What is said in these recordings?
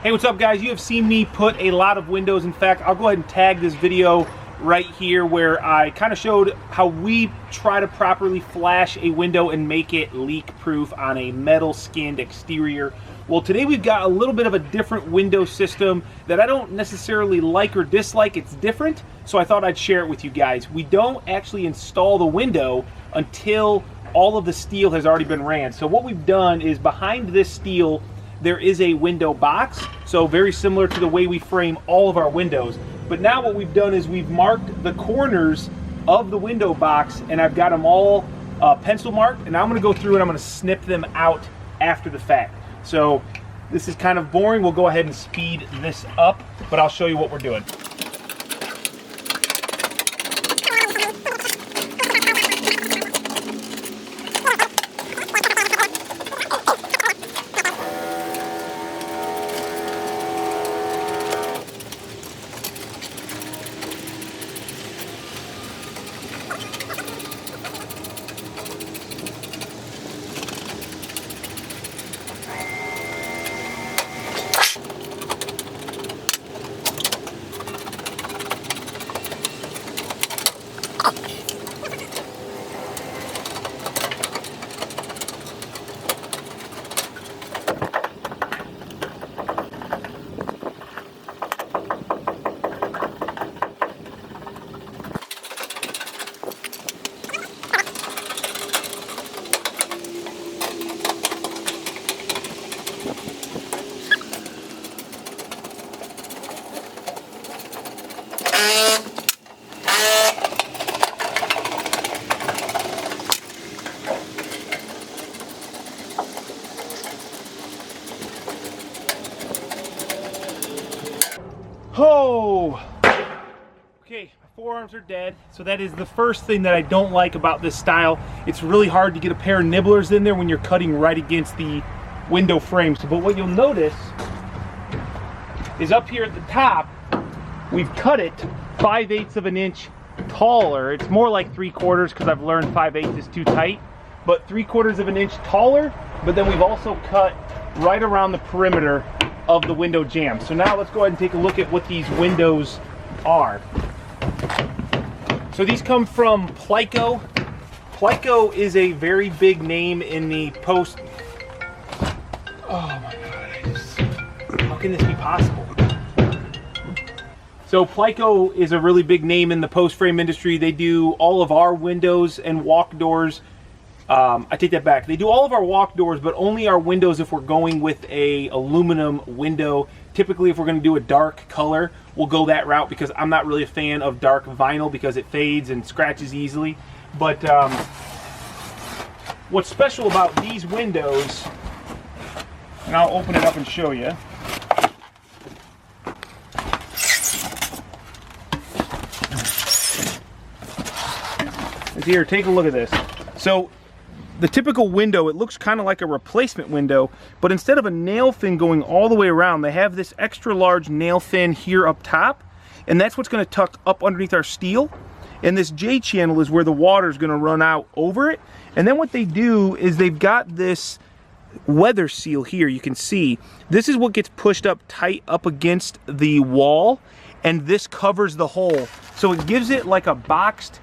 Hey, what's up guys? You have seen me put a lot of windows. In fact, I'll go ahead and tag this video right here where I kind of showed how we try to properly flash a window and make it leak proof on a metal skinned exterior. Well, today we've got a little bit of a different window system that I don't necessarily like or dislike. It's different, so I thought I'd share it with you guys. We don't actually install the window until all of the steel has already been ran. So what we've done is behind this steel there is a window box, so very similar to the way we frame all of our windows. But now what we've done is we've marked the corners of the window box, and I've got them all pencil marked, and I'm going to go through and I'm going to snip them out after the fact. So this is kind of boring. We'll go ahead and speed this up, but I'll show you what we're doing. Oh, okay, my forearms are dead. So that is the first thing that I don't like about this style. It's really hard to get a pair of nibblers in there when you're cutting right against the window frames. But what you'll notice is up here at the top, we've cut it 5/8 of an inch taller. It's more like 3/4 because I've learned 5/8 is too tight, but 3/4 of an inch taller. But then we've also cut right around the perimeter of the window jamb. So now let's go ahead and take a look at what these windows are. So these come from Plyco. Plyco is a very big name in the post. Oh my God, how can this be possible? So Plyco is a really big name in the post frame industry. They do all of our windows and walk doors. I take that back. They do all of our walk doors, but only our windows if we're going with a aluminum window. Typically, if we're going to do a dark color, we'll go that route because I'm not really a fan of dark vinyl because it fades and scratches easily. But what's special about these windows, and I'll open it up and show you. Here, take a look at this. So the typical window, it looks kind of like a replacement window, but instead of a nail fin going all the way around, they have this extra large nail fin here up top, and that's what's going to tuck up underneath our steel. And this J channel is where the water is going to run out over it. And then what they do is they've got this weather seal here. You can see this is what gets pushed up tight up against the wall, and this covers the hole. So it gives it like a boxed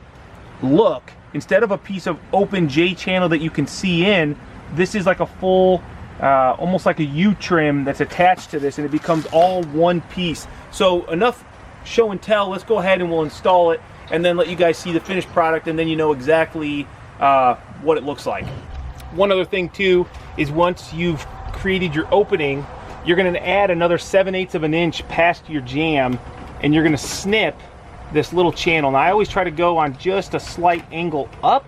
look. Instead of a piece of open J channel that you can see in, this is like a full, almost like a U-trim that's attached to this, and it becomes all one piece. So enough show and tell. Let's go ahead and we'll install it and then let you guys see the finished product, and then you know exactly what it looks like. One other thing too is once you've created your opening, you're going to add another 7/8 of an inch past your jamb, and you're going to snip this little channel. Now I always try to go on just a slight angle up,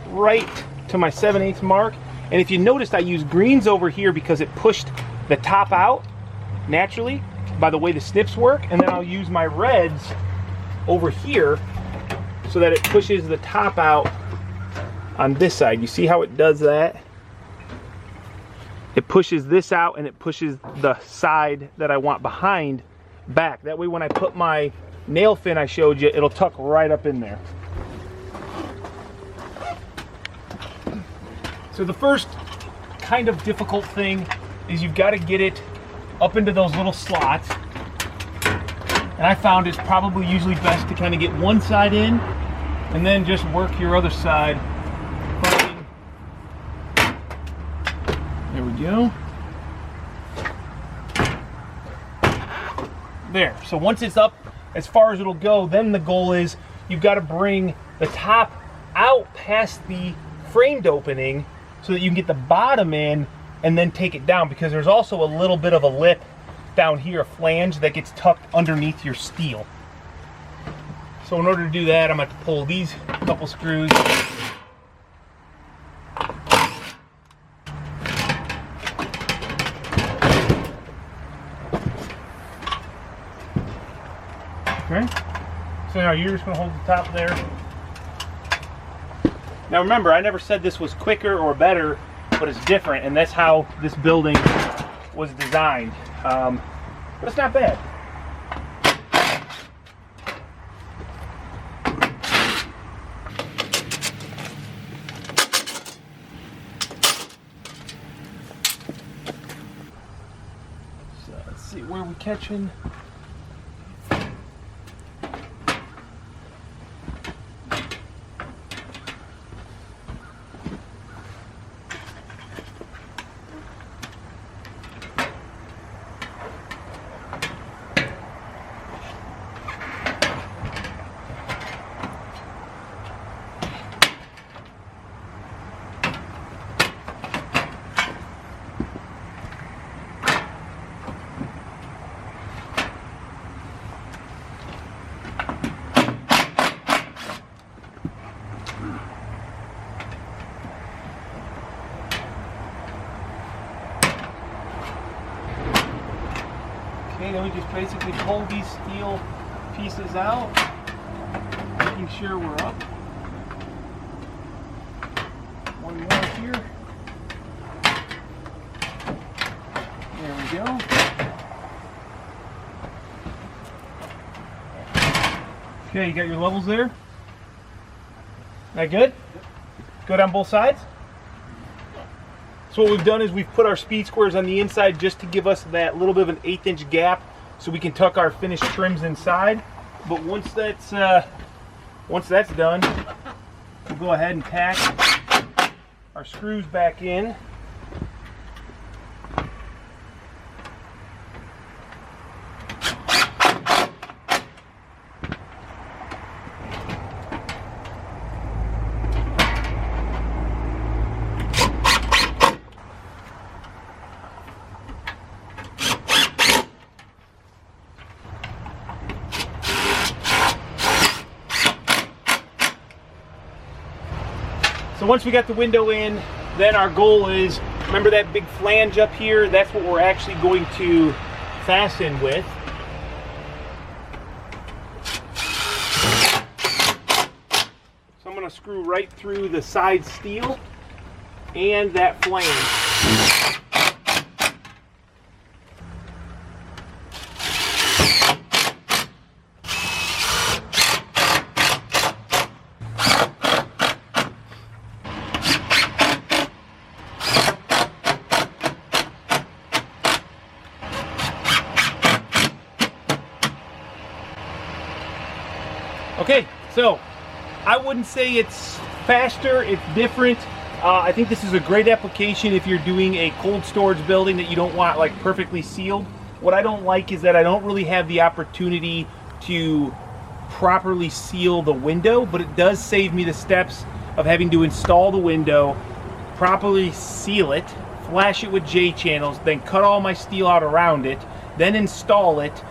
right to my 7/8 mark. And if you noticed, I used greens over here because it pushed the top out naturally by the way the snips work, and then I'll use my reds over here so that it pushes the top out on this side. You see how it does that? It pushes this out and it pushes the side that I want behind back. That way when I put my nail fin I showed you, it'll tuck right up in there. So the first kind of difficult thing is you've got to get it up into those little slots. And I found it's probably usually best to kind of get one side in and then just work your other side. There we go. There. So once it's up as far as it'll go, then the goal is you've got to bring the top out past the framed opening so that you can get the bottom in and then take it down, because there's also a little bit of a lip down here, a flange that gets tucked underneath your steel. So in order to do that, I'm going to have to pull these couple screws. Okay. So now you're just going to hold the top there. Now remember, I never said this was quicker or better, but it's different, and that's how this building was designed. But it's not bad. So let's see, where are we catching? Okay, then we just basically pull these steel pieces out, making sure we're up. One more here. There we go. Okay, you got your levels there? That good? Good on both sides? So what we've done is we've put our speed squares on the inside just to give us that little bit of an 1/8 inch gap so we can tuck our finished trims inside. But once that's done, we'll go ahead and tack our screws back in. So once we got the window in, then our goal is, remember that big flange up here? That's what we're actually going to fasten with. So I'm going to screw right through the side steel and that flange. Okay, so I wouldn't say it's faster, it's different. I think this is a great application if you're doing a cold storage building that you don't want like perfectly sealed. What I don't like is that I don't really have the opportunity to properly seal the window, but it does save me the steps of having to install the window, properly seal it, flash it with J channels, then cut all my steel out around it, then install it.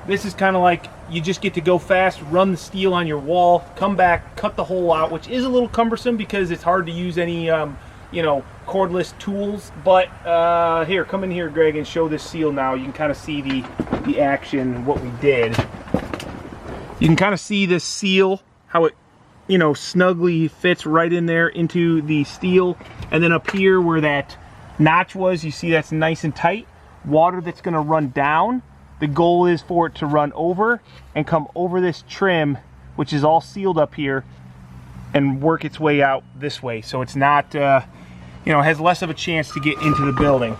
This is kind of like you just get to go fast, run the steel on your wall, come back, cut the hole out, which is a little cumbersome because it's hard to use any, you know, cordless tools. But here, come in here, Greg, and show this seal now. You can kind of see the action, what we did. You can kind of see this seal, how it, you know, snugly fits right in there into the steel. And then up here where that notch was, you see that's nice and tight. Water that's going to run down. The goal is for it to run over and come over this trim, which is all sealed up here, and work its way out this way. So it's not, you know, has less of a chance to get into the building.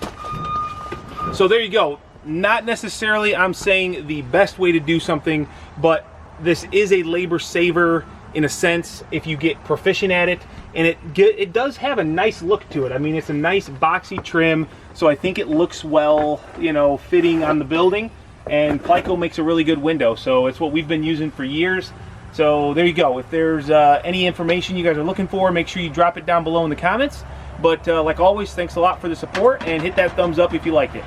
So there you go. Not necessarily I'm saying the best way to do something, but this is a labor saver in a sense if you get proficient at it, and it does have a nice look to it. I mean, it's a nice boxy trim, so I think it looks well, you know, fitting on the building, and Plyco makes a really good window, so it's what we've been using for years. So there you go. If there's any information you guys are looking for, make sure you drop it down below in the comments. But like always, thanks a lot for the support, and hit that thumbs up if you liked it.